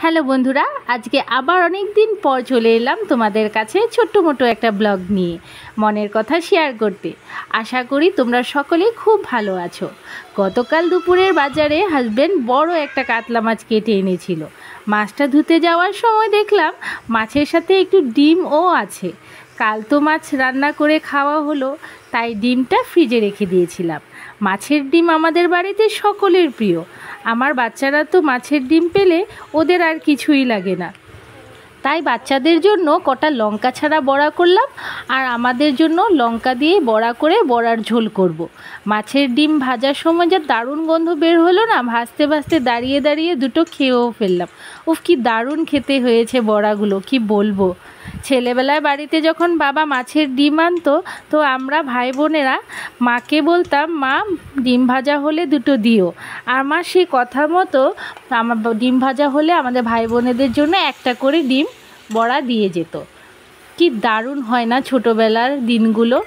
Hello বন্ধুরা, আজকে আবার অনেক দিন পর চলে এলাম তোমাদের কাছে ছোট্ট মোটো একটা ব্লগ নিয়ে মনের কথা শেয়ার করতে। আশা করি তোমরা সকলেই খুব ভালো আছো। গতকাল দুপুরের বাজারে হাজব্যান্ড বড় একটা কাতলা মাছ কেটে এনেছিল। মাছটা ধুতে যাওয়ার সময় দেখলাম মাছের সাথে একটু ডিমও আছে। কাল তো মাছ রান্না করে খাওয়া হলো, তাই ডিমটা ফ্রিজে রেখে দিয়েছিলাম। মাছের ডিম আমাদের বাড়িতে সকলের প্রিয়। আমার বাচ্চারা তো মাছের ডিম পেলে ওদের আর কিছুই লাগে না, তাই বাচ্চাদের জন্য কটা লঙ্কা ছাড়া বড়া করলাম, আর আমাদের জন্য লঙ্কা দিয়ে বড়া করে বড়ার ঝোল করব। মাছের ডিম ভাজার সময় যা দারুণ গন্ধ বের হলো না, ভাজতে ভাজতে দাঁড়িয়ে দাঁড়িয়ে দুটো খেয়েও ফেললাম। উফ, কি দারুণ খেতে হয়েছে বড়াগুলো, কি বলবো। ছেলেবেলায় বাড়িতে যখন বাবা মাছের ডিম আনতো, তো আমরা ভাই বোনেরা মাকে বলতাম, মা ডিম ভাজা হলে দুটো দিও। আর মা সেই কথা মতো আমার ডিম ভাজা হলে আমাদের ভাই বোনেদের জন্য একটা করে ডিম বড়া দিয়ে যেত। কি দারুণ হয় না ছোটোবেলার দিনগুলো।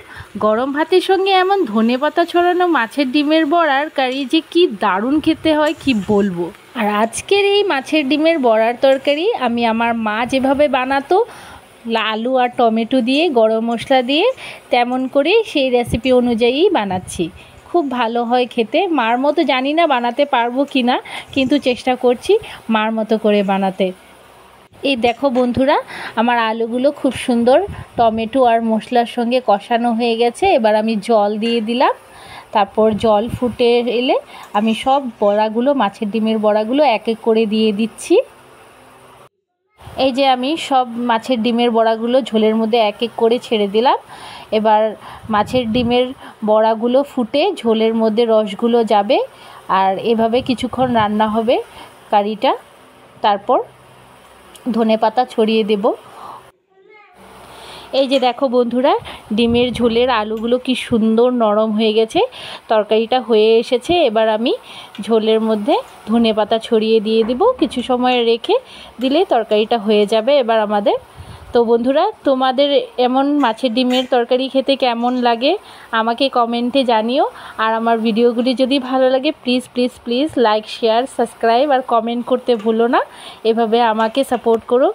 গরম ভাতের সঙ্গে এমন ধনেপাতা ছড়ানো মাছের ডিমের বড়ার কারি যে কি দারুণ খেতে হয়, কি বলবো। আর আজকের এই মাছের ডিমের বড়ার তরকারি আমি আমার মা যেভাবে বানাতো, আলু আর টমেটো দিয়ে গরম মশলা দিয়ে, তেমন করেই সেই রেসিপি অনুযায়ী বানাচ্ছি। খুব ভালো হয় খেতে। মার মতো জানি না বানাতে পারবো কি না, কিন্তু চেষ্টা করছি মার মতো করে বানাতে। এই দেখো বন্ধুরা, আমার আলুগুলো খুব সুন্দর টমেটো আর মশলার সঙ্গে কষানো হয়ে গেছে। এবার আমি জল দিয়ে দিলাম। তারপর জল ফুটে এলে আমি সব বড়াগুলো, মাছের ডিমের বড়াগুলো এক এক করে দিয়ে দিচ্ছি। এই যে আমি সব মাছের ডিমের বড়াগুলো ঝোলের মধ্যে এক এক করে ছেড়ে দিলাম। এবার মাছের ডিমের বড়াগুলো ফুটে ঝোলের মধ্যে রসগুলো যাবে, আর এভাবে কিছুক্ষণ রান্না হবে কারিটা। তারপর ধনেপাতা ছড়িয়ে দেব। এই যে দেখো বন্ধুরা, ডিমের ঝোলের আলুগুলো কি সুন্দর নরম হয়ে গেছে, তরকারিটা হয়ে এসেছে। এবার আমি ঝোলের মধ্যে ধনেপাতা ছড়িয়ে দিয়ে দিব। কিছু সময় রেখে দিলে তরকারিটা হয়ে যাবে এবার আমাদের। তো বন্ধুরা, তোমাদের এমন মাছের ডিমের তরকারি খেতে কেমন লাগে আমাকে কমেন্টে জানিও। আর আমার ভিডিওগুলি যদি ভালো লাগে please please please like, share, subscribe আর কমেন্ট করতে ভুলো না। এভাবে আমাকে সাপোর্ট করো।